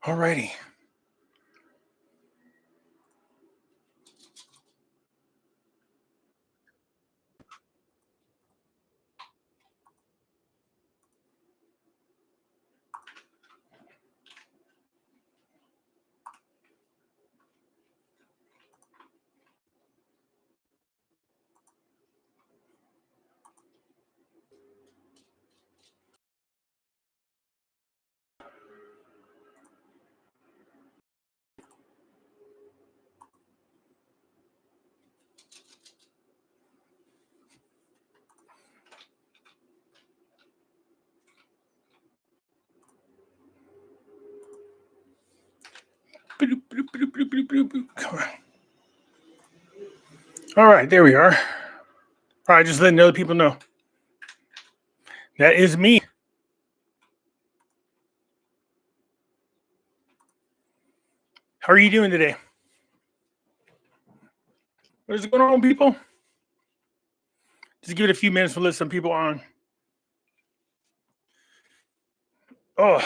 Alrighty. Bloop, bloop, bloop, bloop, bloop, bloop, bloop. Come on. All right, there we are. All right, just letting other people know. That is me. How are you doing today? What is going on, people? Just give it a few minutes to let some people on. Oh,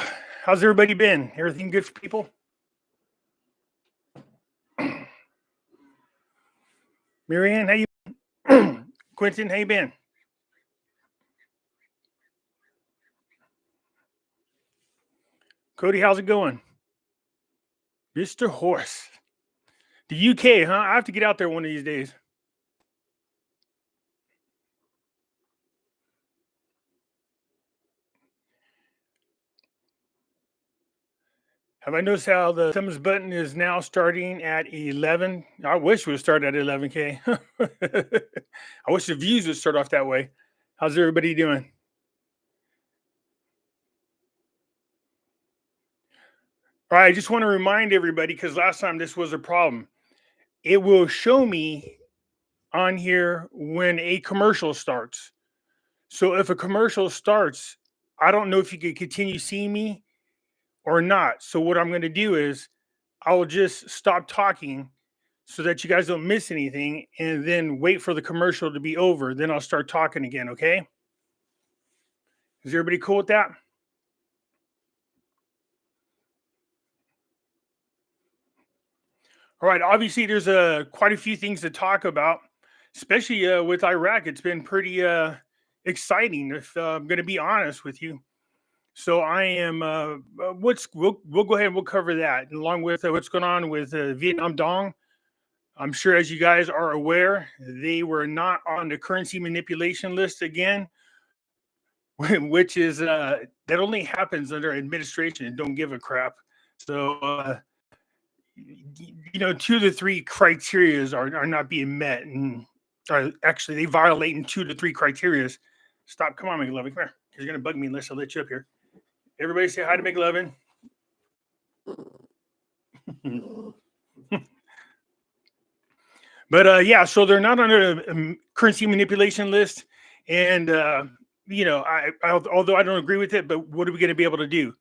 how's everybody been? Everything good for people? Marianne, how you? Quentin, how you been? Cody, how's it going? Mr. Horse. The UK, huh? I have to get out there one of these days. Have I noticed how the thumbs button is now starting at 11? I wish it would start at 11K. I wish the views would start off that way. How's everybody doing? All right, I just want to remind everybody, because last time this was a problem. It will show me on here when a commercial starts. So if a commercial starts, I don't know if you can continue seeing me or not. So what I'm going to do is I'll just stop talking so that you guys don't miss anything, and then wait for the commercial to be over. Then I'll start talking again, okay? Is everybody cool with that? All right, obviously there's quite a few things to talk about, especially with Iraq. It's been pretty exciting, if I'm going to be honest with you. So I am. We'll go ahead and we'll cover that along with what's going on with Vietnam Dong. I'm sure, as you guys are aware, they were not on the currency manipulation list again, which is that only happens under administration and don't give a crap. So two to three criterias are not being met, and actually they violate in 2 to 3 criterias. Stop! Come on, McLovin, come here. You're gonna bug me unless I let you up here. Everybody say hi to McLovin. But yeah, so they're not on a currency manipulation list, and although I don't agree with it, but what are we going to be able to do?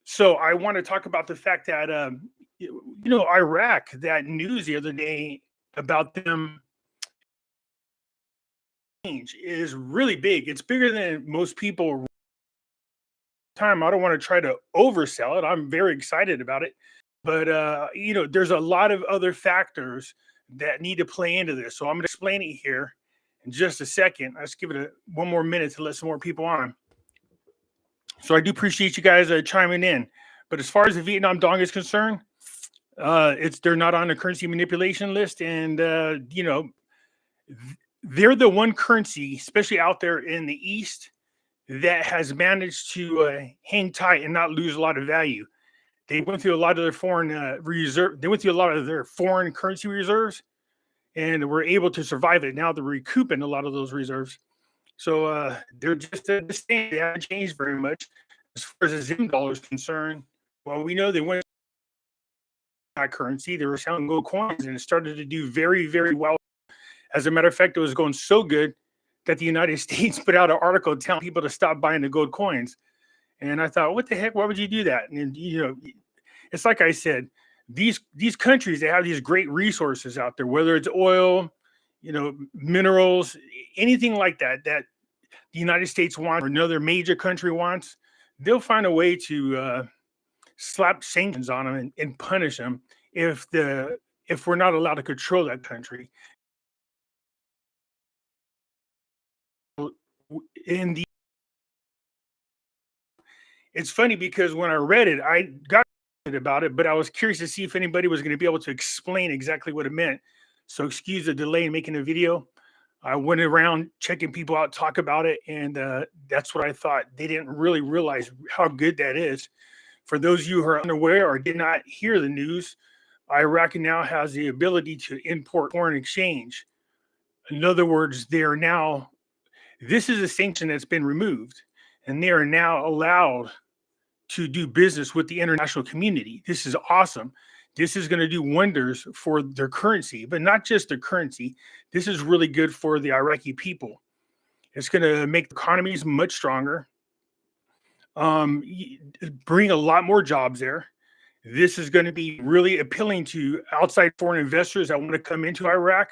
So I want to talk about the fact that Iraq, that news the other day about them change is really big. It's bigger than most people. Time, I don't want to try to oversell it. I'm very excited about it, but there's a lot of other factors that need to play into this. So I'm going to explain it here in just a second. Let's give it one more minute to let some more people on. So I do appreciate you guys chiming in. But as far as the Vietnam Dong is concerned, they're not on the currency manipulation list, and they're the one currency, especially out there in the East, that has managed to hang tight and not lose a lot of value. They went through a lot of their foreign reserve. They went through a lot of their foreign currency reserves, and were able to survive it. Now they're recouping a lot of those reserves. So they're just the same. They haven't changed very much as far as the Zim dollar is concerned. Well, we know they went that currency. They were selling gold coins, and it started to do very, very well. As a matter of fact, it was going so good that the United States put out an article telling people to stop buying the gold coins. And I thought, what the heck? Why would you do that? And it's like I said, these countries, they have these great resources out there, whether it's oil, minerals, anything like that the United States wants or another major country wants. They'll find a way to slap sanctions on them and punish them if the if we're not allowed to control that country. In the It's funny because when I read it, I got about it, but I was curious to see if anybody was going to be able to explain exactly what it meant. So excuse the delay in making a video. I went around checking people out, talk about it, and that's what I thought. They didn't really realize how good that is. For those of you who are unaware or did not hear the news, Iraq now has the ability to import foreign exchange. In other words, they are now, this is a sanction that's been removed, and they are now allowed to do business with the international community. This is awesome. This is going to do wonders for their currency, but not just their currency. This is really good for the Iraqi people. It's going to make the economies much stronger, bring a lot more jobs there. This is going to be really appealing to outside foreign investors that want to come into Iraq.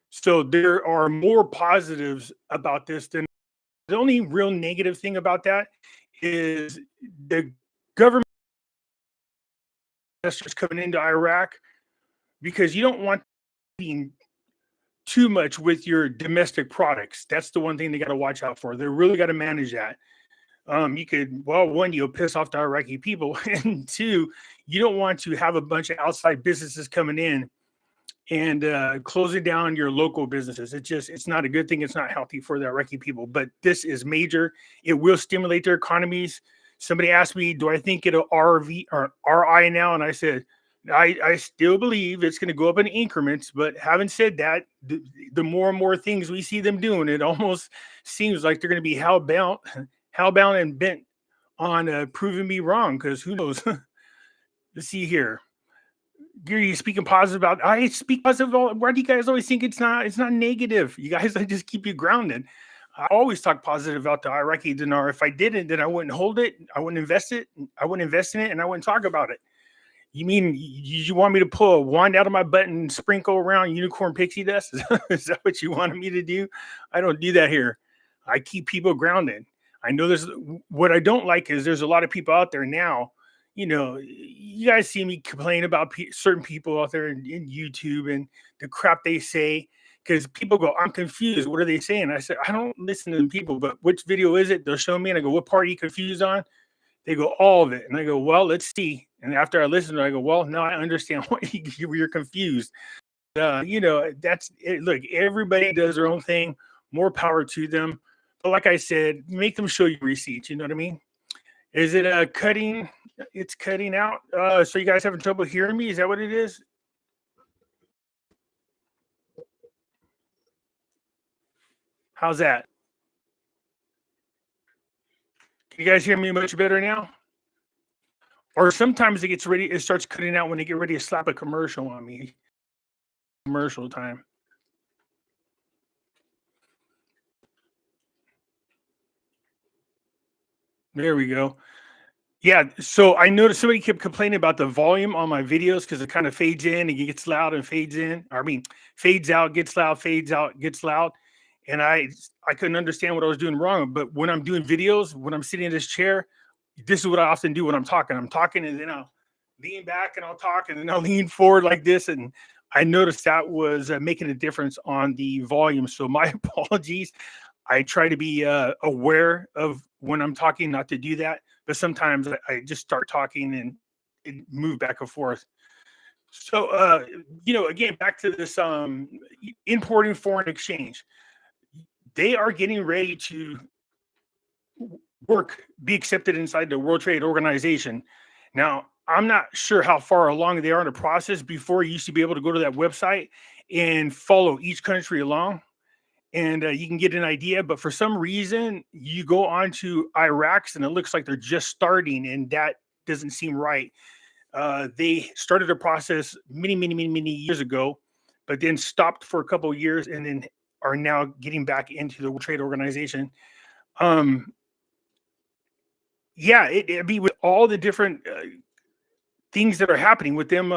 So there are more positives about this than the only real negative thing about that is the government investors coming into Iraq, because you don't want being too much with your domestic products. That's the one thing they got to watch out for. They really got to manage that. You could, well, one, you'll piss off the Iraqi people, and two, you don't want to have a bunch of outside businesses coming in and closing down your local businesses. It's not a good thing. It's not healthy for the Iraqi people, but this is major. It will stimulate their economies. Somebody asked me, do I think it'll RV or RI now? And I said, I still believe it's going to go up in increments, but having said that, the more and more things we see them doing, it almost seems like they're going to be hellbound and bent on proving me wrong, because who knows? Let's see here. You're speaking positive about. I speak positive. Why do you guys always think it's not? It's not negative. You guys, I just keep you grounded. I always talk positive about the Iraqi dinar. If I didn't, then I wouldn't hold it. I wouldn't invest it. I wouldn't invest in it, and I wouldn't talk about it. You mean you want me to pull a wand out of my butt and sprinkle around unicorn pixie dust? Is that what you wanted me to do? I don't do that here. I keep people grounded. I know there's what I don't like is there's a lot of people out there now. You guys see me complain about certain people out there in YouTube and the crap they say, because people go, I'm confused. What are they saying? I said, I don't listen to them people, but which video is it? They'll show me, and I go, what part are you confused on? They go, all of it. And I go, well, let's see. And after I listen, I go, well, now I understand why you're confused. That's it. Look, everybody does their own thing. More power to them. But like I said, make them show you receipts. You know what I mean? Is it cutting? It's cutting out. So you guys having trouble hearing me? Is that what it is? How's that? Can you guys hear me much better now? Or sometimes it starts cutting out when they get ready to slap a commercial on me. Commercial time. There we go. Yeah, so I noticed somebody kept complaining about the volume on my videos because it kind of fades in and it gets loud and fades in. I mean, fades out, gets loud, fades out, gets loud. And I couldn't understand what I was doing wrong. But when I'm doing videos, when I'm sitting in this chair, this is what I often do when I'm talking. I'm talking and then I'll lean back and I'll talk and then I'll lean forward like this. And I noticed that was making a difference on the volume. So my apologies. I try to be aware of when I'm talking, not to do that. But sometimes I just start talking and move back and forth. So, again, back to this importing foreign exchange. They are getting ready to be accepted inside the World Trade Organization. Now, I'm not sure how far along they are in the process. Before, you used to be able to go to that website and follow each country along, and you can get an idea. But for some reason, you go on to Iraq's, and it looks like they're just starting, and that doesn't seem right. They started a process many years ago, but then stopped for a couple of years, and then are now getting back into the World Trade Organization. It'd be with all the different things that are happening with them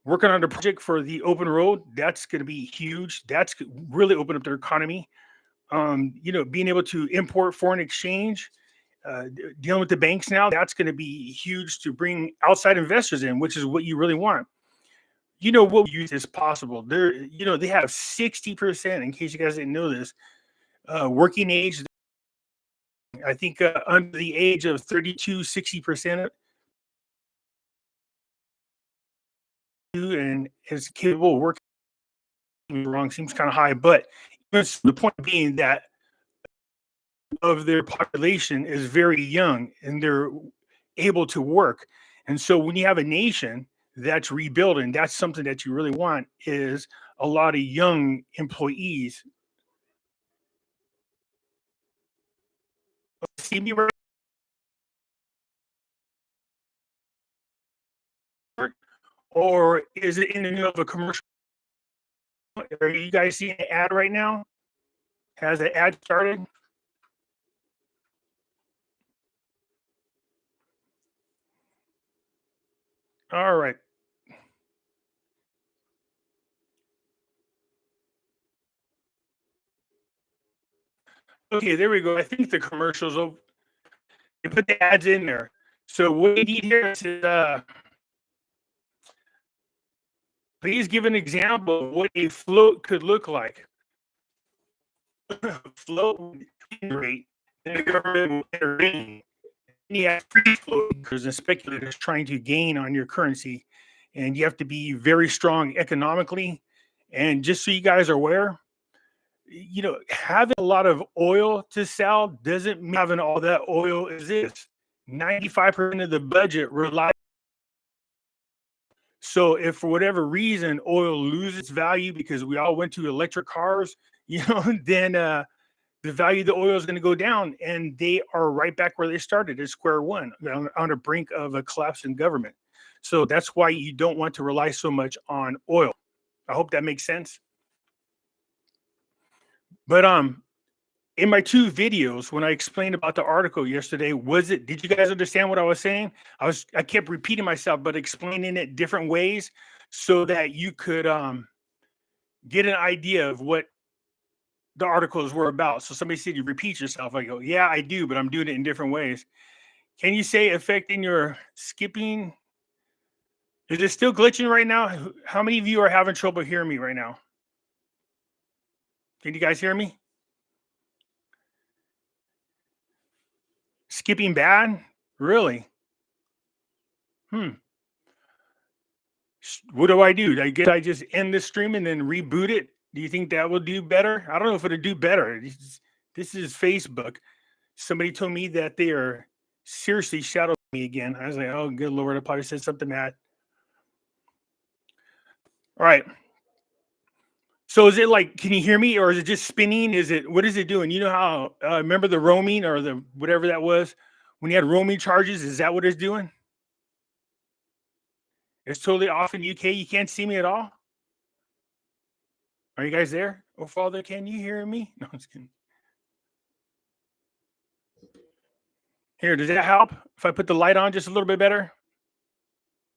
working on the project for the open road. That's going to be huge. That's really open up their economy. Being able to import foreign exchange dealing with the banks now, that's going to be huge to bring outside investors in, which is what you really want. You know what youth is possible. They have 60%, in case you guys didn't know this, working age. I think under the age of 32, 60% and is capable of working. Wrong seems kind of high, but the point being that of their population is very young and they're able to work. And so when you have a nation that's rebuilding, that's something that you really want is a lot of young employees. See me right? Or is it in the middle of a commercial? Are you guys seeing an ad right now? Has the ad started? All right. Okay, there we go. I think the commercials will they put the ads in there. So what you need here is please give an example of what a float could look like. Float rate, and the government will intervene. You have free floaters and speculators trying to gain on your currency, and you have to be very strong economically. And just so you guys are aware, having a lot of oil to sell doesn't mean having all that oil exists. 95% of the budget relies. So if for whatever reason oil loses value because we all went to electric cars, then the value of the oil is going to go down, and they are right back where they started at square one on a brink of a collapse in government. So that's why you don't want to rely so much on oil. I hope that makes sense. But in my two videos, when I explained about the article yesterday, did you guys understand what I was saying? I kept repeating myself, but explaining it different ways so that you could get an idea of what the articles were about. So somebody said you repeat yourself. I go, yeah, I do, but I'm doing it in different ways. Can you say affecting your skipping? Is it still glitching right now? How many of you are having trouble hearing me right now? Can you guys hear me? Skipping bad? Really? What do I do? I just end the stream and then reboot it? Do you think that will do better? I don't know if it'll do better. This is Facebook. Somebody told me that they are seriously shadowing me again. I was like, oh, good Lord, I probably said something bad. All right. So is it like, can you hear me, or is it just spinning? What is it doing? You know how, remember the roaming or the whatever that was when you had roaming charges? Is that what it's doing? It's totally off in UK. You can't see me at all. Are you guys there? Oh, Father, can you hear me? No, I'm just kidding. Here, does that help? If I put the light on just a little bit better?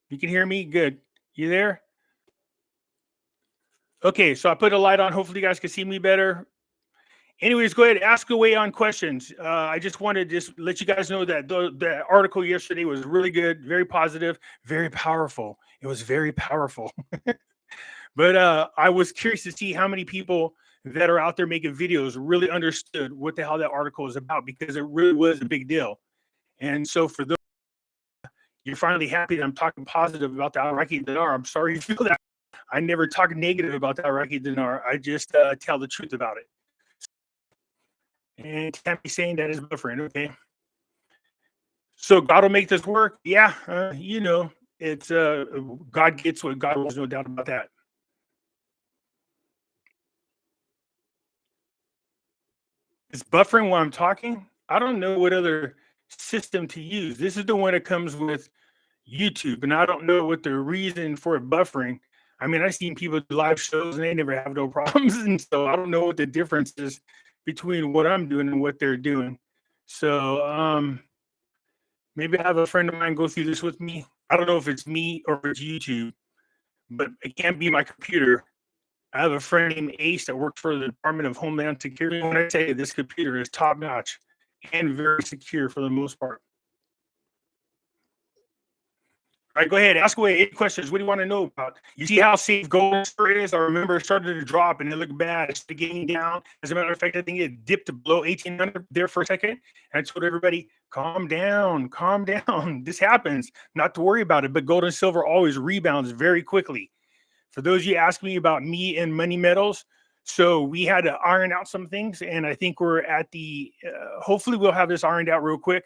You can hear me? Good. You there? Okay, so I put a light on. Hopefully you guys can see me better. Anyways, go ahead, ask away on questions. I just wanted to just let you guys know that the article yesterday was really good, very positive, very powerful. It was very powerful. But I was curious to see how many people that are out there making videos really understood what the hell that article is about, because it really was a big deal. And so for those, you're finally happy that I'm talking positive about the Iraqi dinar. I'm sorry you feel that. I never talk negative about the Iraqi dinar. I just tell the truth about it. And can't be saying that is my friend, okay? So God will make this work. Yeah, it's God gets what God wants, no doubt about that. It's buffering while I'm talking. I don't know what other system to use. This is the one that comes with YouTube, and I don't know what the reason for it buffering. I mean, I've seen people do live shows and they never have no problems, and so I don't know what the difference is between what I'm doing and what they're doing. So maybe I have a friend of mine go through this with me. I don't know if it's me or if it's YouTube, but it can't be my computer. I have a friend named Ace that works for the Department of Homeland Security. When I say this computer is top notch, and very secure for the most part. All right, go ahead. Ask away. Any questions? What do you want to know about? You see how safe gold and silver is? I remember it started to drop and it looked bad. It started getting down. As a matter of fact, I think it dipped below 1800 there for a second. And I told everybody, calm down, calm down. This happens. Not to worry about it. But gold and silver always rebounds very quickly. For those of you asking me about me and money metals, so we had to iron out some things. And I think we're at the, hopefully we'll have this ironed out real quick.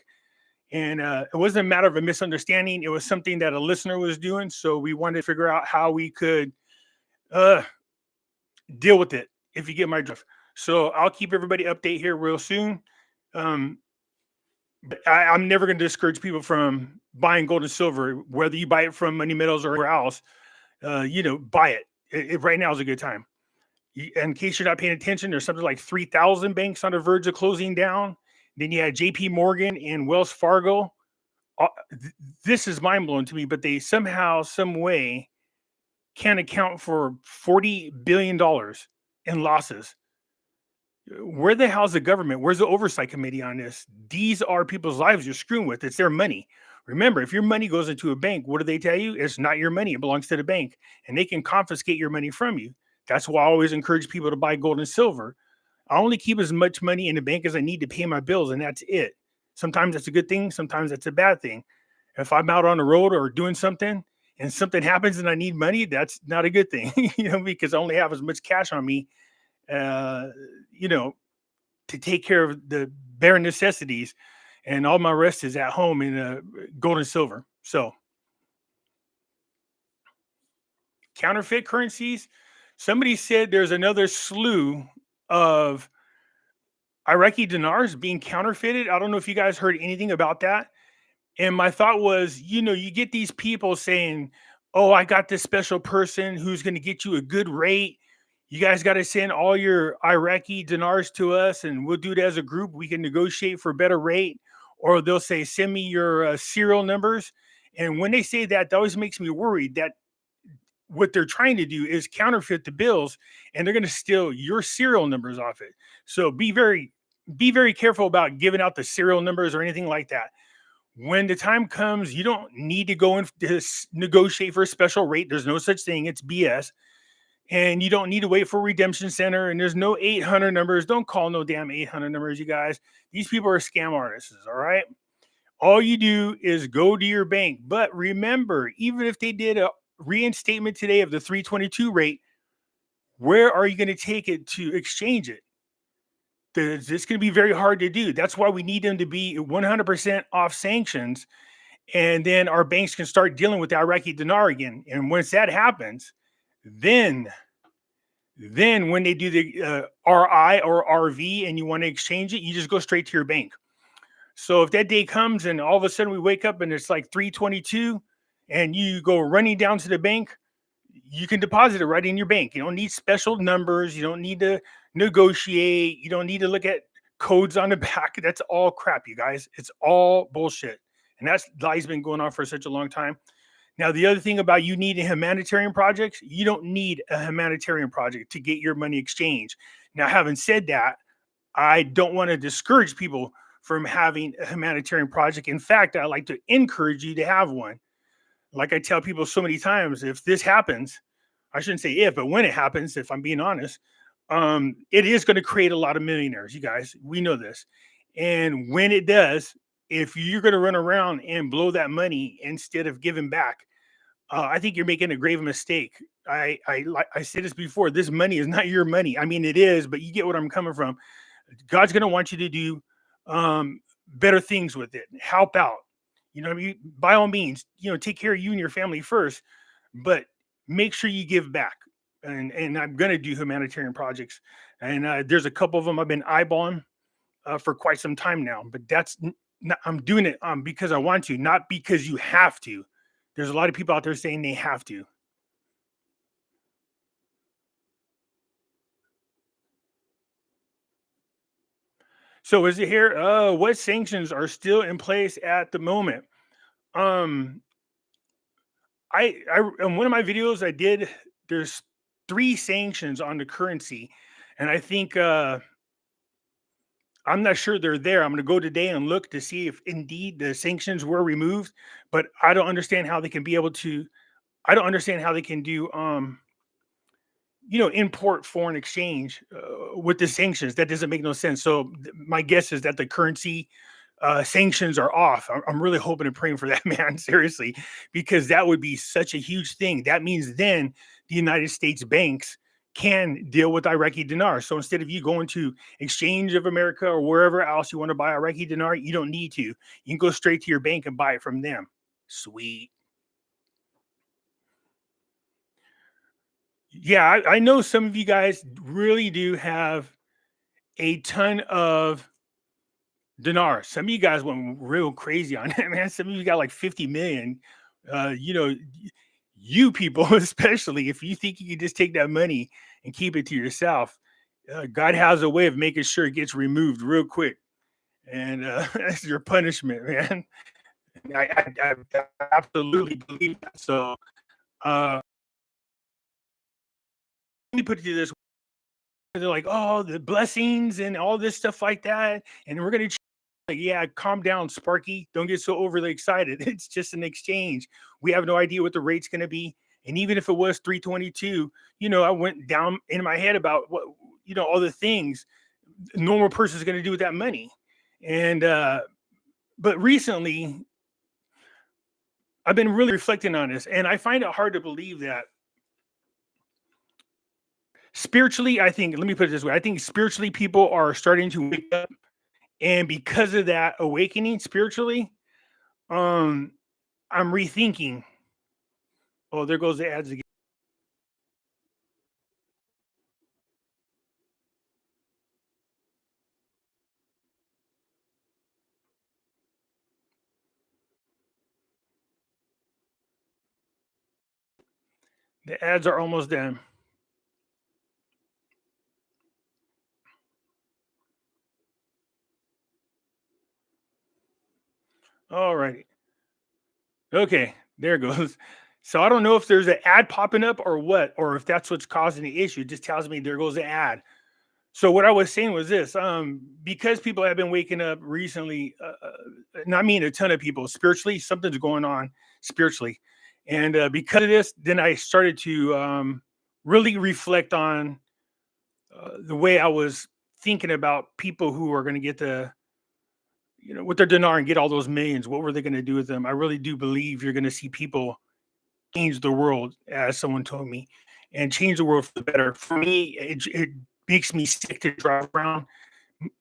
And it wasn't a matter of a misunderstanding. It was something that a listener was doing. So we wanted to figure out how we could deal with it, if you get my drift. So I'll keep everybody update here real soon. But I'm never going to discourage people from buying gold and silver, whether you buy it from Money Metals or anywhere else. Buy it. Right now is a good time. In case you're not paying attention, there's something like 3,000 banks on the verge of closing down. Then you had JP Morgan and Wells Fargo. This is mind blowing to me, but they somehow, some way can't account for $40 billion in losses. Where the hell's the government? Where's the oversight committee on this? These are people's lives you're screwing with. It's their money. Remember, if your money goes into a bank, what do they tell you? It's not your money. It belongs to the bank. And they can confiscate your money from you. That's why I always encourage people to buy gold and silver. I only keep as much money in the bank as I need to pay my bills, and that's it. Sometimes that's a good thing. Sometimes that's a bad thing. If I'm out on the road or doing something and something happens and I need money, that's not a good thing, because I only have as much cash on me, to take care of the bare necessities, and all my rest is at home in gold and silver. So counterfeit currencies. Somebody said there's another slew of Iraqi dinars being counterfeited. I don't know if you guys heard anything about that. And my thought was, you get these people saying, oh, I got this special person who's going to get you a good rate. You guys got to send all your Iraqi dinars to us and we'll do it as a group. We can negotiate for a better rate. Or they'll say, send me your serial numbers. And when they say that, that always makes me worried that what they're trying to do is counterfeit the bills, and they're going to steal your serial numbers off it. So be very careful about giving out the serial numbers or anything like that. When the time comes, you don't need to go and negotiate for a special rate. There's no such thing. It's BS. And you don't need to wait for a redemption center. And there's no 800 numbers. Don't call no damn 800 numbers, you guys. These people are scam artists, all right? All you do is go to your bank. But remember, even if they did a reinstatement today of the 322 rate, where are you going to take it to exchange it? It's going to be very hard to do. That's why we need them to be 100% off sanctions. And then our banks can start dealing with the Iraqi dinar again. And once that happens, then when they do the RI or RV and you want to exchange it, you just go straight to your bank. So if that day comes and all of a sudden we wake up and it's like 322 and you go running down to the bank, you can deposit it right in your bank. You don't need special numbers. You don't need to negotiate. You don't need to look at codes on the back. That's all crap, you guys. It's all bullshit. And that's lie's been going on for such a long time. Now, the other thing about you needing humanitarian projects, you don't need a humanitarian project to get your money exchanged. Now, having said that, I don't want to discourage people from having a humanitarian project. In fact, I like to encourage you to have one. Like I tell people so many times, if this happens, I shouldn't say if, but when it happens, if I'm being honest, it is going to create a lot of millionaires, you guys. We know this. And when it does, if you're going to run around and blow that money instead of giving back, I think you're making a grave mistake. I said this before. This money is not your money. I mean, it is, but you get what I'm coming from. God's going to want you to do better things with it. Help out. By all means, take care of you and your family first, but make sure you give back. And I'm going to do humanitarian projects. And there's a couple of them I've been eyeballing for quite some time now, but I'm doing it because I want to, not because you have to. There's a lot of people out there saying they have to. So is it here? What sanctions are still in place at the moment? I in one of my videos I did, there's 3 sanctions on the currency, and I think I'm not sure they're there. I'm going to go today and look to see if indeed the sanctions were removed, but I don't understand how they can be able to. I don't understand how they can do import foreign exchange with the sanctions. That doesn't make no sense. So my guess is that the currency sanctions are off. I'm really hoping and praying for that, man, seriously, because that would be such a huge thing. That means then the United States banks can deal with Iraqi dinar. So instead of you going to Exchange of America or wherever else you want to buy Iraqi dinar, you don't need to. You can go straight to your bank and buy it from them. Sweet. Yeah, I know some of you guys really do have a ton of dinar. Some of you guys went real crazy on it, man. Some of you got like 50 million. You people, especially if you think you can just take that money and keep it to yourself, God has a way of making sure it gets removed real quick. And that's your punishment, man. I absolutely believe that. So let me put it to this. They're like, oh, the blessings and all this stuff like that. And we're going to like, yeah, calm down, Sparky. Don't get so overly excited. It's just an exchange. We have no idea what the rate's going to be. And even if it was 322, I went down in my head about what, all the things a normal person is going to do with that money. And, but recently, I've been really reflecting on this, and I find it hard to believe that spiritually, I think, let me put it this way, I think spiritually people are starting to wake up. And because of that awakening spiritually, um, I'm rethinking. Oh, there goes the ads again. The ads are almost done. All righty. Okay, there it goes. So I don't know if there's an ad popping up or what, or if that's what's causing the issue. It just tells me there goes the ad. So what I was saying was this: because people have been waking up recently, and I mean a ton of people spiritually, something's going on spiritually, and because of this, then I started to really reflect on the way I was thinking about people who are going to get with their dinar and get all those millions. What were they going to do with them? I really do believe you're going to see people change the world, as someone told me, and change the world for the better. For me, it makes me sick to drive around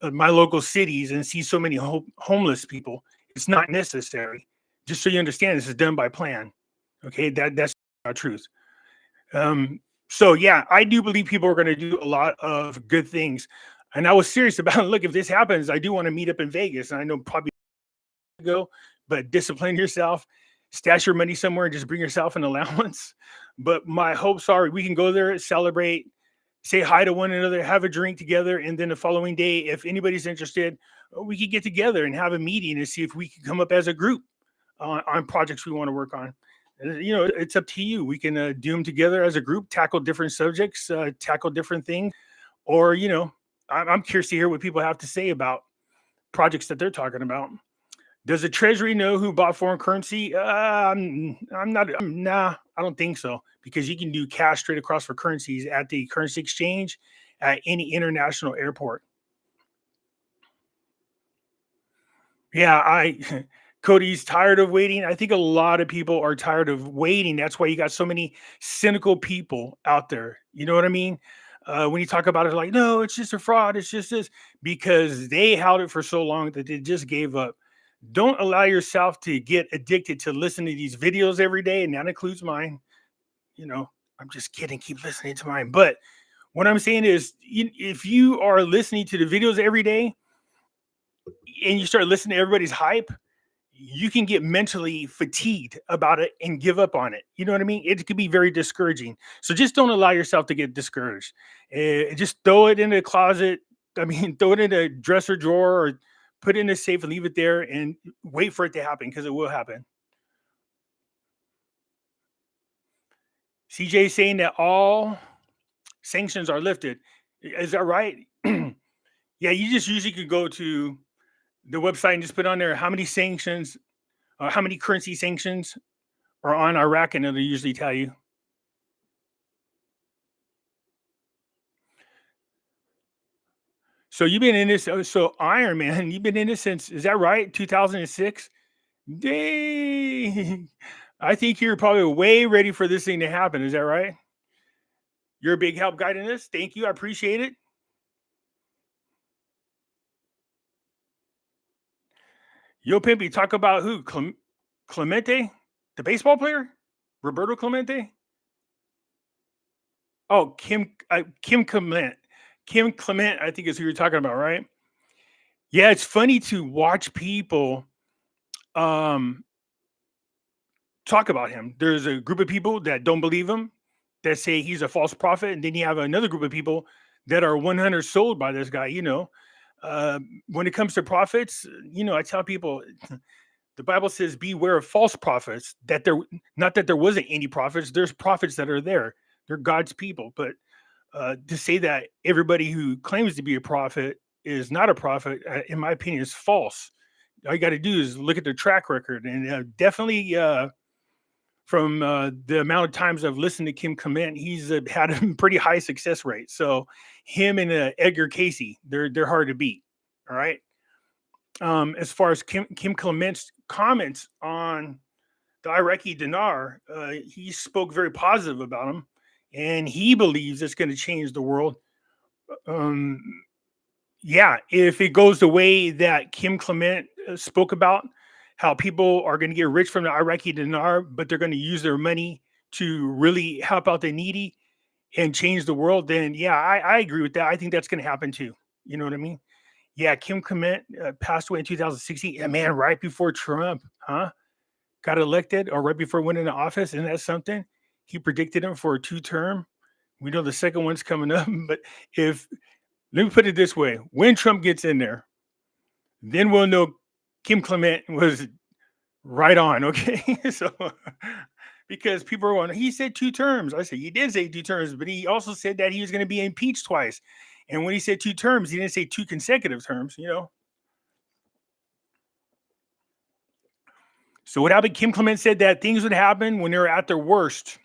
my local cities and see so many homeless people. It's not necessary. Just so you understand, this is done by plan. Okay, that's our truth. Um, so yeah, I do believe people are going to do a lot of good things. And I was serious about look, if this happens, I do want to meet up in Vegas. And I know probably go, but discipline yourself, stash your money somewhere, and just bring yourself an allowance. But my hopes are we can go there, celebrate, say hi to one another, have a drink together, and then the following day, if anybody's interested, we could get together and have a meeting and see if we can come up as a group on projects we want to work on. It's up to you. We can do them together as a group, tackle different subjects, tackle different things, or I'm curious to hear what people have to say about projects that they're talking about. Does the Treasury know who bought foreign currency? I'm not. Nah, I don't think so because you can do cash straight across for currencies at the currency exchange at any international airport. Yeah, Cody's tired of waiting. I think a lot of people are tired of waiting. That's why you got so many cynical people out there. You know what I mean? When you talk about it, like, no, it's just a fraud. It's just this because they held it for so long that they just gave up. Don't allow yourself to get addicted to listening to these videos every day, and that includes mine. You know, I'm just kidding. Keep listening to mine. But what I'm saying is, if you are listening to the videos every day and you start listening to everybody's hype, you can get mentally fatigued about it and give up on it. You know what I mean? It could be very discouraging. So just don't allow yourself to get discouraged. Just throw it in the closet. I mean, throw it in a dresser drawer or put it in a safe and leave it there and wait for it to happen because it will happen. CJ saying that all sanctions are lifted. Is that right? Yeah, you just usually could go to the website and just put on there how many sanctions, how many currency sanctions are on Iraq, and it'll usually tell you. So you've been in this. So Iron Man, you've been in this since, is that right? 2006. Dang. I think you're probably way ready for this thing to happen. Is that right? You're a big help guide in this. Thank you. I appreciate it. Yo, Pimpy, talk about who? Clemente, the baseball player? Roberto Clemente? Oh, Kim Clement. Kim Clement, I think is who you're talking about, right? Yeah, it's funny to watch people um talk about him. There's a group of people that don't believe him, that say he's a false prophet, and then you have another group of people that are 100 sold by this guy. When it comes to prophets, I tell people the Bible says, "Beware of false prophets." That there, not that there wasn't any prophets. There's prophets that are there. They're God's people, but to say that everybody who claims to be a prophet is not a prophet, in my opinion, is false. All you got to do is look at their track record, and definitely from the amount of times I've listened to Kim Clement, he's had a pretty high success rate. So him and Edgar Casey, they're hard to beat. All right. As far as Kim Clement's comments on the Iraqi dinar, he spoke very positive about him, and he believes it's going to change the world. Um, yeah, if it goes the way that Kim Clement spoke about, how people are going to get rich from the Iraqi dinar, but they're going to use their money to really help out the needy and change the world, then yeah, I agree with that. I think that's going to happen too. You know what I mean? Yeah, Kim Clement passed away in 2016. Yeah, man, right before Trump, huh? Got elected, or right before winning the office. Isn't that something? He predicted him for a two-term. We know the second one's coming up, but if let me put it this way: when Trump gets in there, then we'll know Kim Clement was right on. Okay, so because people are going, he said two terms. I said he did say two terms, but he also said that he was going to be impeached twice. And when he said two terms, he didn't say two consecutive terms. So what happened? Kim Clement said that things would happen when they were at their worst.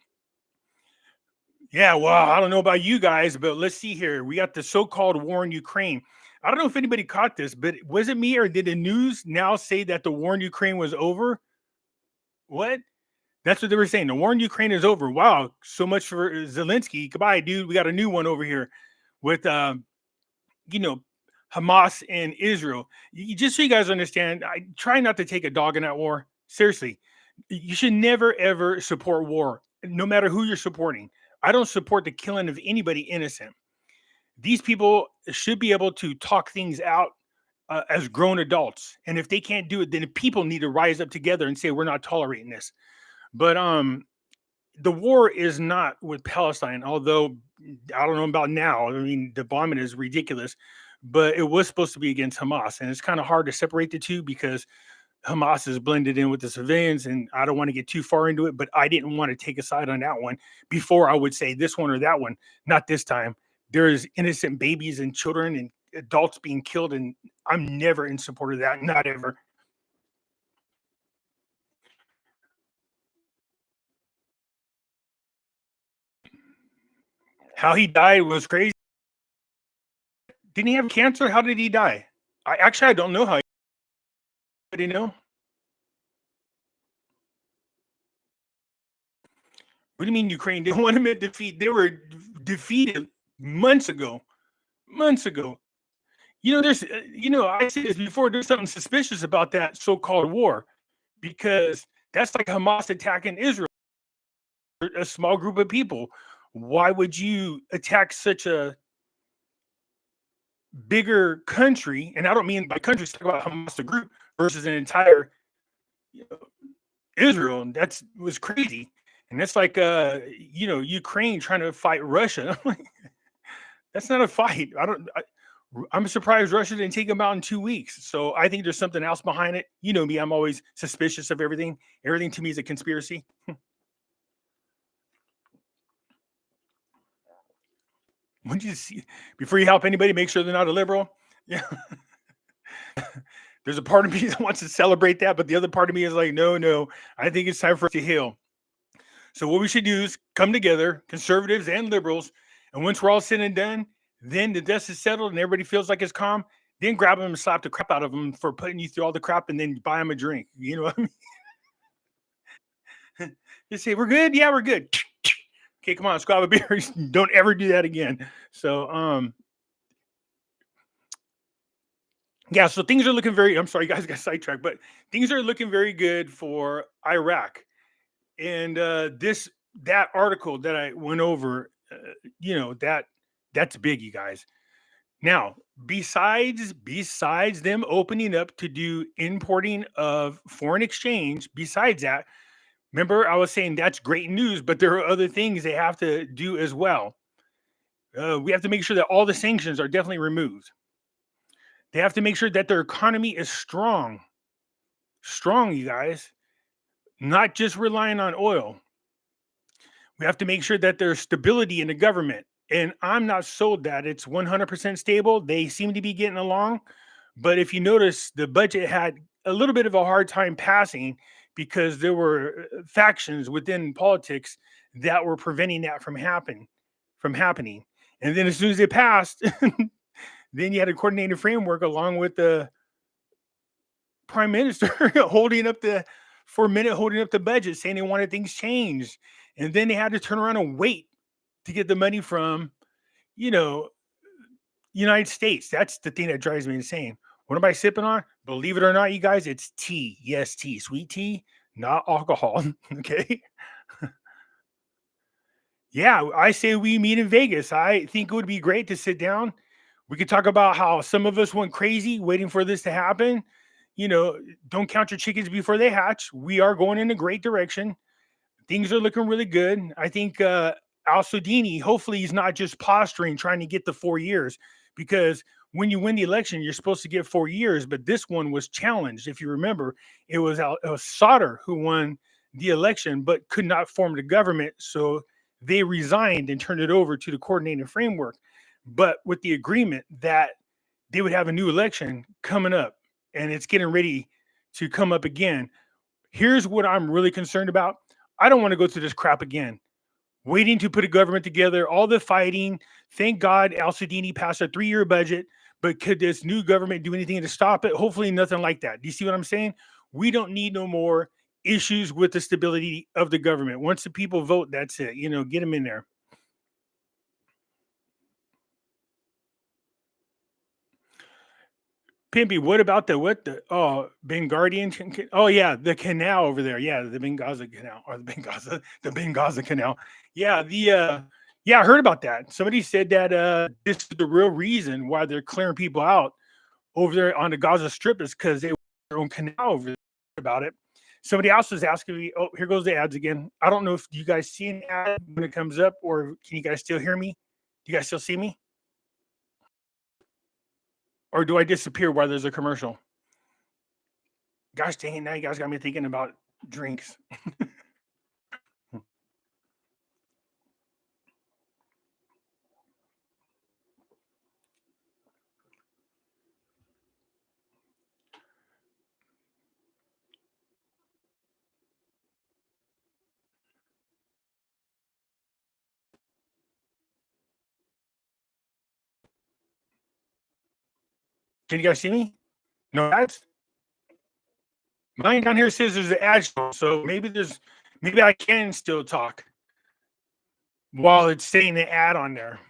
Yeah, well, I don't know about you guys, but let's see here. We got the so-called war in Ukraine. I don't know if anybody caught this, but was it me, or did the news now say that the war in Ukraine was over? What? That's what they were saying. The war in Ukraine is over. Wow, so much for Zelensky. Goodbye, dude. We got a new one over here with you know, Hamas and Israel. Just so you guys understand, I try not to take a dog in that war. Seriously, you should never ever support war, no matter who you're supporting. I don't support the killing of anybody innocent. These people should be able to talk things out as grown adults, and if they can't do it, then people need to rise up together and say we're not tolerating this. But the war is not with Palestine, although I don't know about now. I mean, the bombing is ridiculous, but it was supposed to be against Hamas, and it's kind of hard to separate the two because Hamas is blended in with the civilians, and I don't want to get too far into it, but I didn't want to take a side on that one before I would say this one or that one. Not this time. There's innocent babies and children and adults being killed, and I'm never in support of that. Not ever. How he died was crazy. Didn't he have cancer? How did he die? I don't know how. Anybody know? What do you mean Ukraine didn't want him at defeat? They were defeated months ago. Months ago. I said this before. There's something suspicious about that so-called war because that's like Hamas attacking Israel, a small group of people. Why would you attack such a bigger country? And I don't mean by country, talk about Hamas, the group, versus an entire you know, Israel. And that's was crazy. And that's like Ukraine trying to fight Russia. That's not a fight. I'm surprised Russia didn't take them out in 2 weeks. So I think there's something else behind it. You know me, I'm always suspicious of everything. Everything to me is a conspiracy. When you see, before you help anybody, make sure they're not a liberal. Yeah. There's a part of me that wants to celebrate that, but the other part of me is like, no, no, I think it's time for us to heal. So what we should do is come together, conservatives and liberals, and once we're all said and done, then the dust is settled and everybody feels like it's calm. Then grab them and slap the crap out of them for putting you through all the crap, and then buy them a drink. You know what I mean? Just say we're good. Yeah, we're good. Okay, come on, let's grab a beer. Don't ever do that again. So, yeah. So things are looking very. I'm sorry, guys, got sidetracked, but things are looking very good for Iraq. And this that article that I went over, that's big, you guys. Now, besides them opening up to do importing of foreign exchange, besides that, remember I was saying that's great news, but there are other things they have to do as well. We have to make sure that all the sanctions are definitely removed. They have to make sure that their economy is strong, you guys, not just relying on oil. We have to make sure that there's stability in the government. And I'm not sold that it's 100% stable. They seem to be getting along. But if you notice, the budget had a little bit of a hard time passing because there were factions within politics that were preventing that from happening. And then as soon as it passed, then you had a coordinated framework along with the prime minister holding up the for a minute, holding up the budget, saying they wanted things changed. And then they had to turn around and wait to get the money from, you know, United States. That's the thing that drives me insane. What am I sipping on? Believe it or not, you guys, it's tea. Yes, tea, sweet tea, not alcohol. Okay. Yeah, I say we meet in Vegas. I think it would be great to sit down. We could talk about how some of us went crazy waiting for this to happen. You know, don't count your chickens before they hatch. We are going in a great direction. Things are looking really good. I think Al Sudini, hopefully, he's not just posturing trying to get the 4 years, because when you win the election, you're supposed to get 4 years. But this one was challenged. If you remember, it was Sauter who won the election, but could not form the government. So they resigned and turned it over to the coordinated framework, but with the agreement that they would have a new election coming up, and it's getting ready to come up again. Here's what I'm really concerned about. I don't want to go through this crap again. Waiting to put a government together, all the fighting. Thank God Al Sudini passed a 3 year budget, but could this new government do anything to stop it? Hopefully, nothing like that. Do you see what I'm saying? We don't need no more issues with the stability of the government. Once the people vote, that's it. Get them in there. Pimpy, what about Benguardian? Oh yeah, the canal over there. Yeah, the Benghazi Canal or the Benghazi Canal. Yeah, yeah, I heard about that. Somebody said that this is the real reason why they're clearing people out over there on the Gaza Strip is because they their own canal over there about it. Somebody else was asking me. Oh, here goes the ads again. I don't know if you guys see an ad when it comes up, or can you guys still hear me? Do you guys still see me, or do I disappear while there's a commercial? Gosh dang it, now you guys got me thinking about drinks. Can you guys see me? No ads? Mine down here says there's an ad show, so maybe I can still talk while it's saying the ad on there.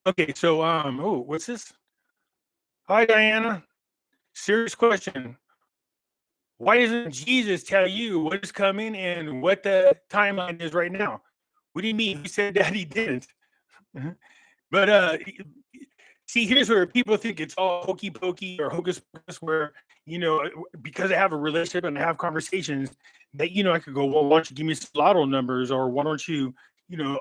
Okay, so oh, what's this? Hi Diana. Serious question. Why doesn't Jesus tell you what is coming and what the timeline is right now? What do you mean? He said that he didn't. But see, here's where people think it's all hokey pokey or hocus pocus, where, because I have a relationship and I have conversations that, I could go, well, why don't you give me some lotto numbers, or why don't you know,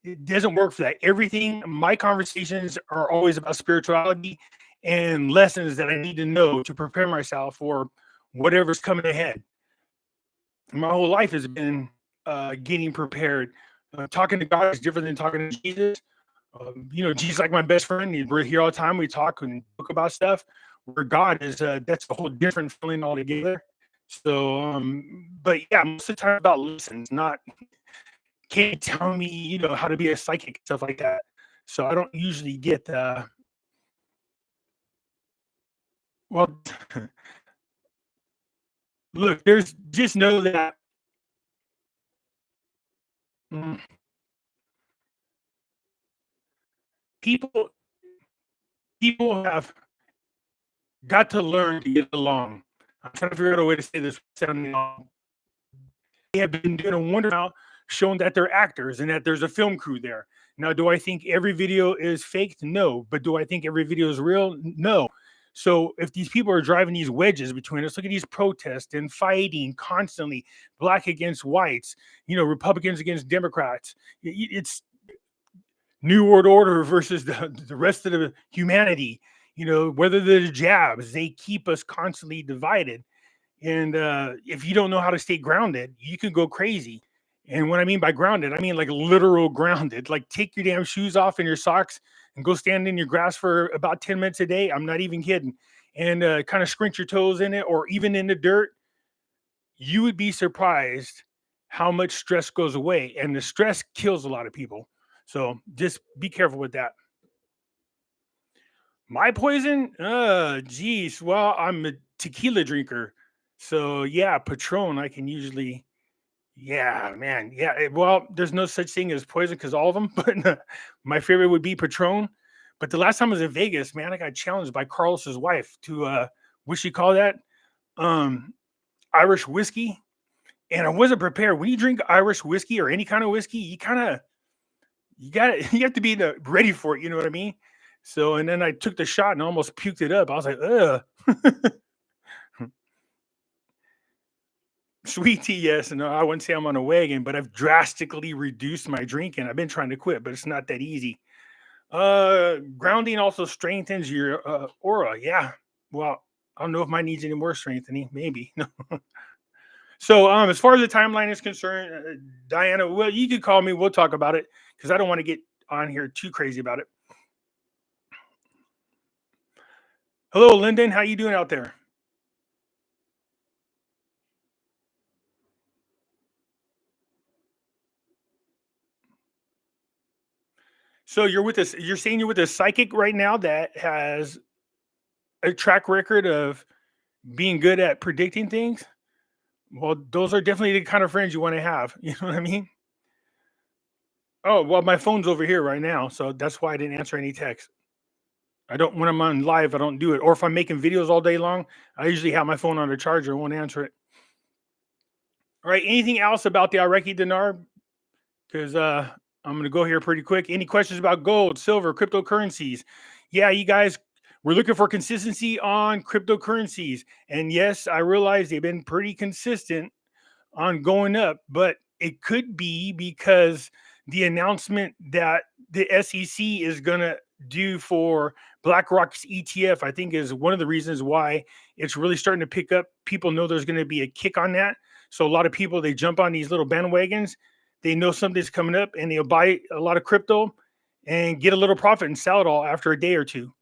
it doesn't work for that. Everything, my conversations are always about spirituality and lessons that I need to know to prepare myself for whatever's coming ahead. My whole life has been getting prepared. Talking to God is different than talking to Jesus. Jesus like my best friend. We're here all the time. We talk and talk about stuff. Where God is, that's a whole different feeling altogether. So, but yeah, most of the time about lessons, not can't tell me, how to be a psychic, stuff like that. So I don't usually get, well, look, there's just know that mm, people people have got to learn to get along. I'm trying to figure out a way to say this sounding wrong. They have been doing a wonder now, showing that they're actors and that there's a film crew there. Now, do I think every video is faked? No. But do I think every video is real? No. So if these people are driving these wedges between us, look at these protests and fighting constantly, black against whites, Republicans against Democrats. It's New World Order versus the rest of the humanity. Whether the jabs, they keep us constantly divided. And if you don't know how to stay grounded, you can go crazy. And what I mean by grounded, I mean like literal grounded. Like take your damn shoes off and your socks and go stand in your grass for about 10 minutes a day. I'm not even kidding. And kind of scrunch your toes in it or even in the dirt. You would be surprised how much stress goes away. And the stress kills a lot of people. So just be careful with that. My poison? Geez. Well, I'm a tequila drinker. So yeah, Patron, I can usually, yeah, man. Yeah. Well, there's no such thing as poison because all of them, but my favorite would be Patron. But the last time I was in Vegas, man, I got challenged by Carlos's wife to what she call that? Um Irish whiskey. And I wasn't prepared. When you drink Irish whiskey or any kind of whiskey, you got to you have to be ready for it, you know what I mean? So and then I took the shot and almost puked it up. I was like, ugh. Sweet tea, yes. No, I wouldn't say I'm on a wagon, but I've drastically reduced my drinking. I've been trying to quit, but it's not that easy. Grounding also strengthens your aura. Yeah. Well, I don't know if mine needs any more strengthening. Maybe. So, as far as the timeline is concerned, Diana, well, you could call me. We'll talk about it because I don't want to get on here too crazy about it. Hello, Lyndon. How you doing out there? So you're with this. You're saying you're with a psychic right now that has a track record of being good at predicting things. Well, those are definitely the kind of friends you want to have. You know what I mean? Oh, well, my phone's over here right now, so that's why I didn't answer any text. I don't when I'm on live, I don't do it. Or if I'm making videos all day long, I usually have my phone on the charger and won't answer it. All right. Anything else about the Iraqi dinar? Because I'm gonna go here pretty quick. Any questions about gold, silver, cryptocurrencies? Yeah, you guys, we're looking for consistency on cryptocurrencies. And yes, I realize they've been pretty consistent on going up, but it could be because the announcement that the SEC is going to do for BlackRock's ETF, I think, is one of the reasons why it's really starting to pick up. People know there's going to be a kick on that. So a lot of people, they jump on these little bandwagons. They know something's coming up and they'll buy a lot of crypto and get a little profit and sell it all after a day or two.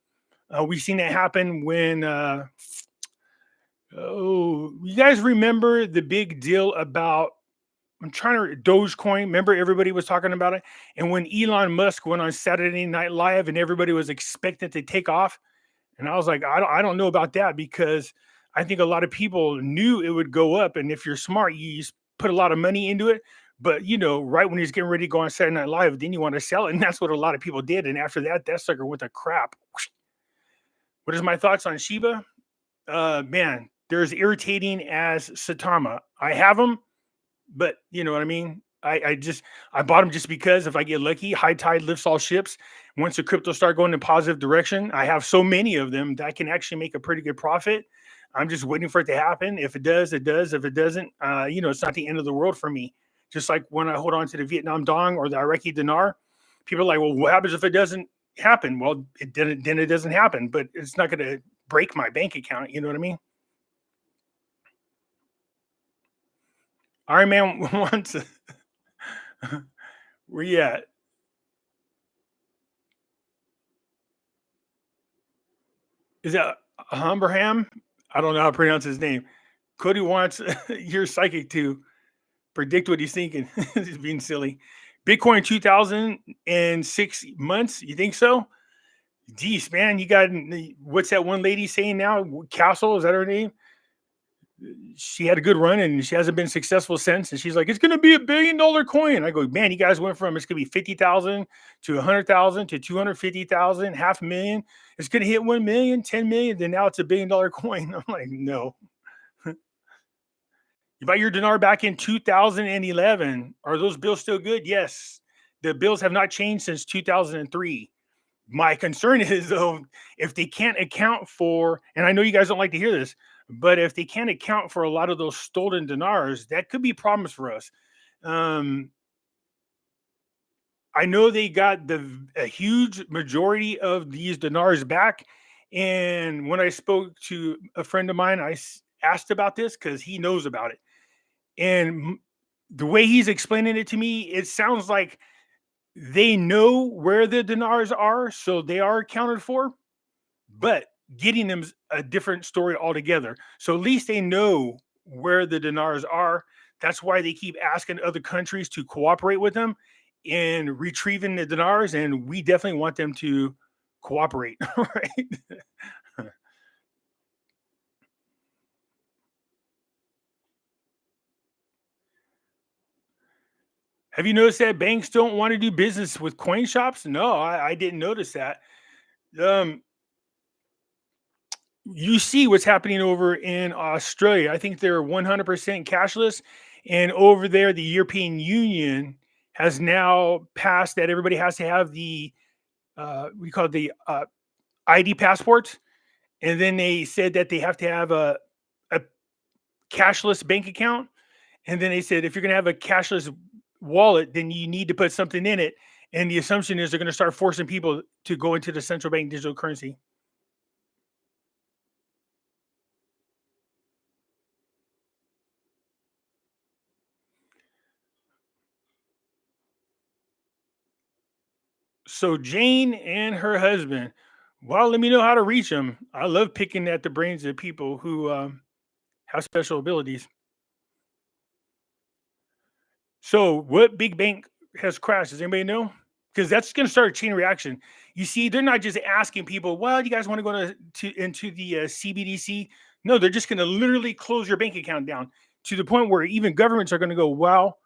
We've seen that happen when oh, you guys remember the big deal about I'm trying to Dogecoin. Remember, everybody was talking about it. And when Elon Musk went on Saturday Night Live, and everybody was expecting to take off, and I was like, I don't know about that because I think a lot of people knew it would go up, and if you're smart, you just put a lot of money into it. But right when he's getting ready to go on Saturday Night Live, then you want to sell it, and that's what a lot of people did. And after that, that sucker went to crap. What is my thoughts on Shiba? Man, they're as irritating as Satama. I have them. But you know what I mean? I bought them just because if I get lucky, high tide lifts all ships. Once the crypto start going in a positive direction, I have so many of them that I can actually make a pretty good profit. I'm just waiting for it to happen. If it does, it does. If it doesn't, it's not the end of the world for me. Just like when I hold on to the Vietnam Dong or the Iraqi dinar, people are like, well, what happens if it doesn't happen? Well, it didn't, then it doesn't happen, but it's not going to break my bank account. You know what I mean? Iron Man wants. Where you at? Is that Humberham? I don't know how to pronounce his name. Cody wants your psychic to predict what he's thinking. He's being silly. Bitcoin 2006 months. You think so? Geez, man, you got what's that one lady saying now? Castle, is that her name? She had a good run and she hasn't been successful since. And she's like, it's going to be $1 billion coin. I go, man, you guys went from it's going to be 50,000 to 100,000 to 250,000, half a million. It's going to hit 1 million, 10 million. Then now it's $1 billion coin. I'm like, no. You buy your dinar back in 2011. Are those bills still good? Yes. The bills have not changed since 2003. My concern is though, if they can't account for, and I know you guys don't like to hear this, but if they can't account for a lot of those stolen dinars, that could be problems for us. Um, I know they got a huge majority of these dinars back, and when I spoke to a friend of mine, asked about this because he knows about it, and the way he's explaining it to me, it sounds like they know where the dinars are, so they are accounted for, but getting them's a different story altogether. So at least they know where the dinars are. That's why they keep asking other countries to cooperate with them in retrieving the dinars, and we definitely want them to cooperate, right? Have you noticed that banks don't want to do business with coin shops? No, I didn't notice that. Um, you see what's happening over in Australia. I think they're 100% cashless. And over there, the European Union has now passed that everybody has to have the, we call it the ID passports. And then they said that they have to have a cashless bank account. And then they said, if you're going to have a cashless wallet, then you need to put something in it. And the assumption is they're going to start forcing people to go into the central bank digital currency. So Jane and her husband, well, let me know how to reach them. I love picking at the brains of people who have special abilities. So what big bank has crashed? Does anybody know? Because that's going to start a chain reaction. You see, they're not just asking people, well, you guys want to go into the CBDC? No, they're just going to literally close your bank account down to the point where even governments are going to go, well,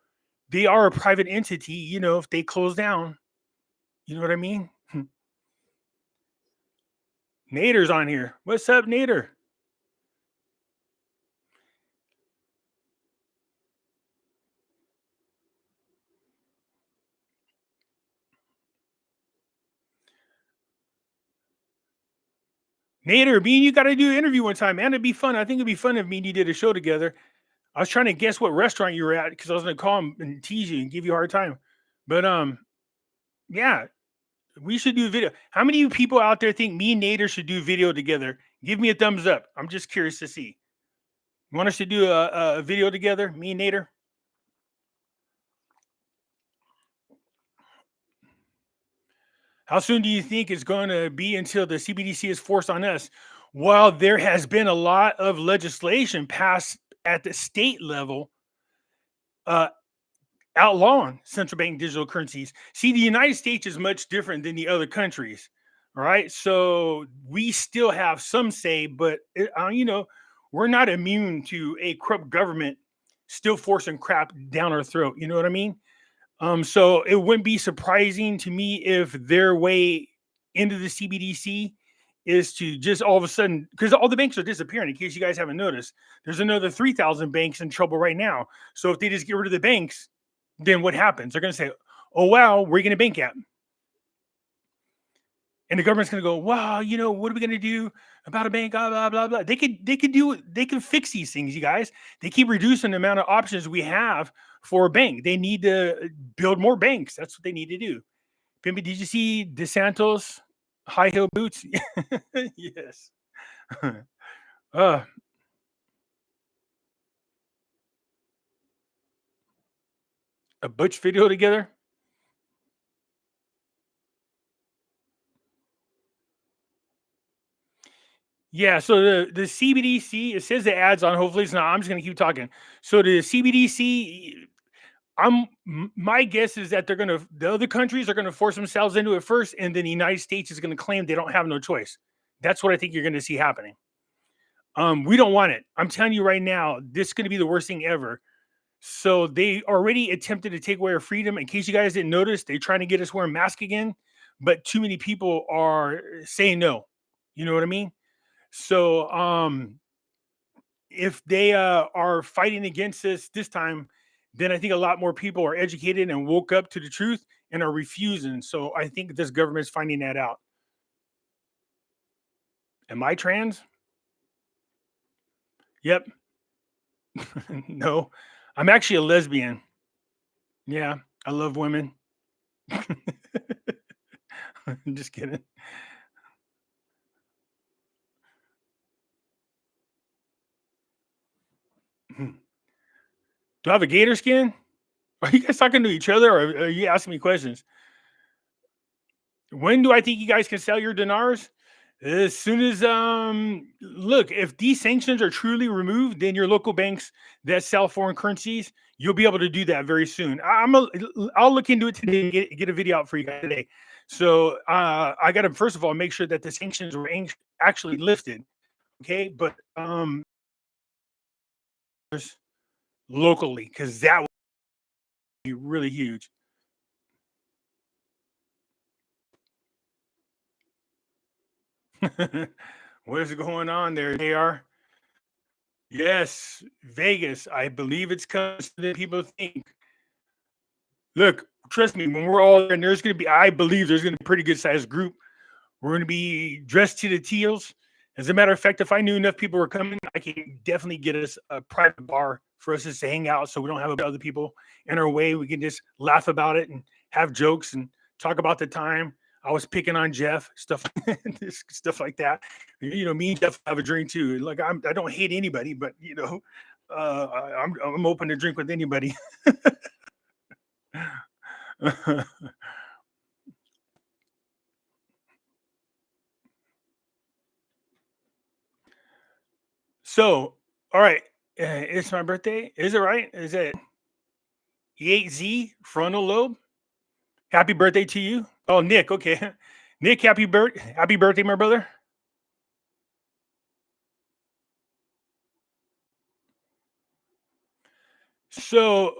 they are a private entity. You know, if they close down, you know what I mean? Nader's on here. What's up, Nader? Nader, me and you got to do an interview one time, man. It'd be fun. I think it'd be fun if me and you did a show together. I was trying to guess what restaurant you were at because I was going to call him and tease you and give you a hard time. But yeah, we should do a video. How many of you people out there think me and Nader should do video together? Give me a thumbs up. I'm just curious to see. You want us to do a video together, me and Nader? How soon do you think it's going to be until the CBDC is forced on us? Well, there has been a lot of legislation passed at the state level uh, outlawing central bank digital currencies. See, the United States is much different than the other countries, right? So we still have some say, but we're not immune to a corrupt government still forcing crap down our throat. You know what I mean? So it wouldn't be surprising to me if their way into the CBDC is to just all of a sudden, because all the banks are disappearing. In case you guys haven't noticed, there's another 3,000 banks in trouble right now. So if they just get rid of the banks, then what happens? They're going to say, "Oh wow, where are you going to bank at?" And the government's going to go, "Wow, what are we going to do about a bank?" Blah blah blah blah. They can fix these things, you guys. They keep reducing the amount of options we have for a bank. They need to build more banks. That's what they need to do. Pimpy, did you see DeSantos high heel boots? Yes. uh, a butch video together. Yeah, so the CBDC, it says the ads on. Hopefully, it's not. I'm just gonna keep talking. So the CBDC, my guess is that the other countries are gonna force themselves into it first, and then the United States is gonna claim they don't have no choice. That's what I think you're gonna see happening. We don't want it. I'm telling you right now, this is gonna be the worst thing ever. So they already attempted to take away our freedom. In case you guys didn't notice, they're trying to get us wearing masks again, but too many people are saying no. You know what I mean? So if they are fighting against this time, then I think a lot more people are educated and woke up to the truth and are refusing. So I think this government's finding that out. Am I trans? Yep. No, I'm actually a lesbian. Yeah, I love women. Just kidding. Do I have a gator skin? Are you guys talking to each other, or are you asking me questions? When do I think you guys can sell your dinars? As soon as look, if these sanctions are truly removed, then your local banks that sell foreign currencies, you'll be able to do that very soon. I'll look into it today and get a video out for you guys today. So I got to first of all make sure that the sanctions were actually lifted. Okay, but locally, because that would be really huge. What is going on there? They are. Yes, Vegas. I believe it's coming than people think. Look, trust me, when we're all there, and there's going to be, I believe there's going to be a pretty good sized group. We're going to be dressed to the teals. As a matter of fact, if I knew enough people were coming, I can definitely get us a private bar for us just to hang out so we don't have other people in our way. We can just laugh about it and have jokes and talk about the time I was picking on Jeff, stuff, stuff like that. Me and Jeff have a drink too. Like I don't hate anybody, but I'm open to drink with anybody. So, all right, it's my birthday. Is it right? Is it E8Z frontal lobe? Happy birthday to you. Oh, Nick. Okay, Nick. Happy birthday, my brother. So,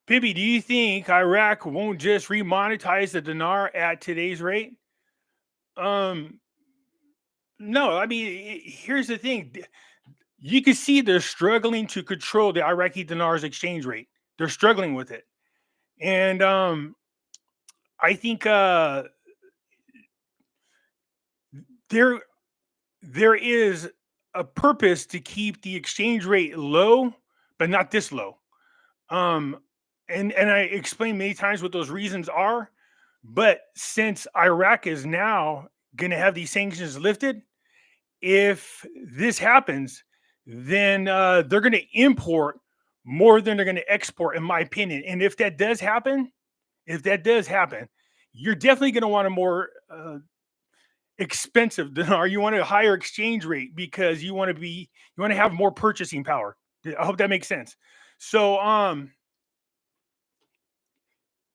Pimpy, do you think Iraq won't just remonetize the dinar at today's rate? Um, no. I mean, here's the thing. You can see they're struggling to control the Iraqi dinar's exchange rate. They're struggling with it, and I think there there is a purpose to keep the exchange rate low, but not this low. Um, and I explained many times what those reasons are. But since Iraq is now going to have these sanctions lifted, if this happens, then they're going to import more than they're going to export, in my opinion. And if that does happen, you're definitely going to want a more expensive dinar. You want a higher exchange rate because you want to have more purchasing power. I hope that makes sense. So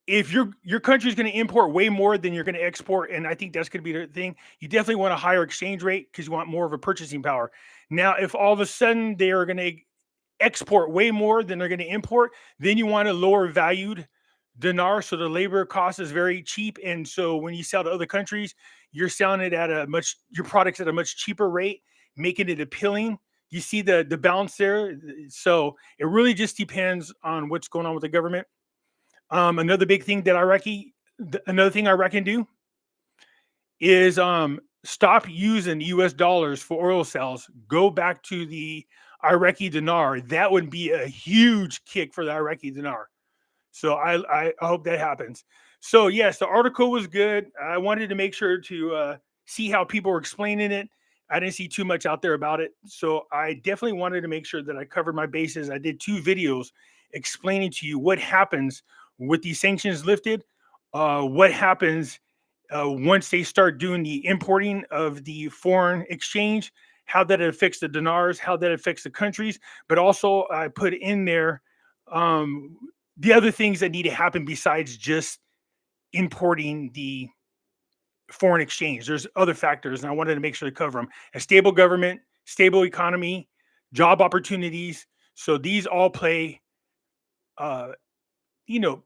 if your country is going to import way more than you're going to export, and I think that's going to be the thing, you definitely want a higher exchange rate because you want more of a purchasing power. Now, if all of a sudden they are going to export way more than they're going to import, then you want a lower valued dinar, so the labor cost is very cheap, and so when you sell to other countries, you're selling it at a much your products at a much cheaper rate, making it appealing. You see the balance there. So it really just depends on what's going on with the government. Another big thing that another thing Iraq can do is stop using US dollars for oil sales. Go back to the Iraqi dinar. That would be a huge kick for the Iraqi dinar. So I hope that happens. So yes, the article was good. I wanted to make sure to see how people were explaining it. I didn't see too much out there about it. So I definitely wanted to make sure that I covered my bases. I did 2 videos explaining to you what happens with these sanctions lifted, what happens once they start doing the importing of the foreign exchange, how that affects the dinars, how that affects the countries. But also, I put in there um, the other things that need to happen besides just importing the foreign exchange. There's other factors, and I wanted to make sure to cover them. A stable government, stable economy, job opportunities. So these all play, uh, you know,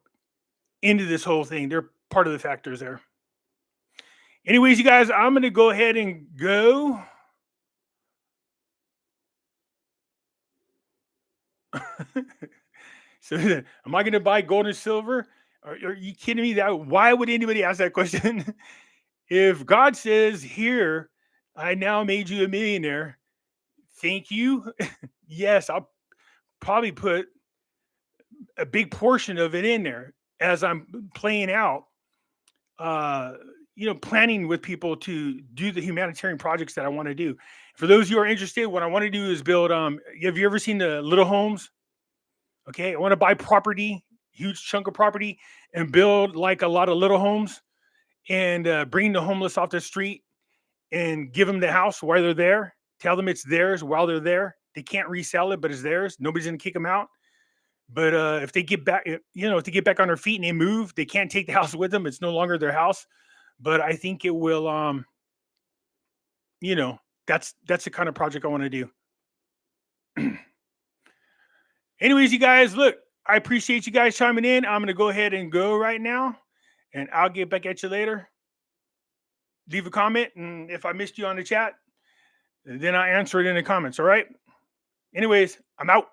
into this whole thing. They're part of the factors there. Anyways, you guys, I'm going to go ahead and go. So, am I going to buy gold and silver? Are you kidding me? That why would anybody ask that question? If God says, "Here, I now made you a millionaire," thank you. Yes, I'll probably put a big portion of it in there as I'm playing out. Uh, planning with people to do the humanitarian projects that I want to do. For those of you who are interested, what I want to do is build. Have you ever seen the little homes? Okay, I want to buy property, huge chunk of property, and build like a lot of little homes, and bring the homeless off the street and give them the house while they're there. Tell them it's theirs while they're there. They can't resell it, but it's theirs. Nobody's gonna kick them out. But if they get back, if they get back on their feet and they move, they can't take the house with them. It's no longer their house. But I think it will. You know, that's the kind of project I want to do. Anyways, you guys, look, I appreciate you guys chiming in. I'm gonna go ahead and go right now, and I'll get back at you later. Leave a comment, and if I missed you on the chat, then I answer it in the comments. All right. Anyways, I'm out.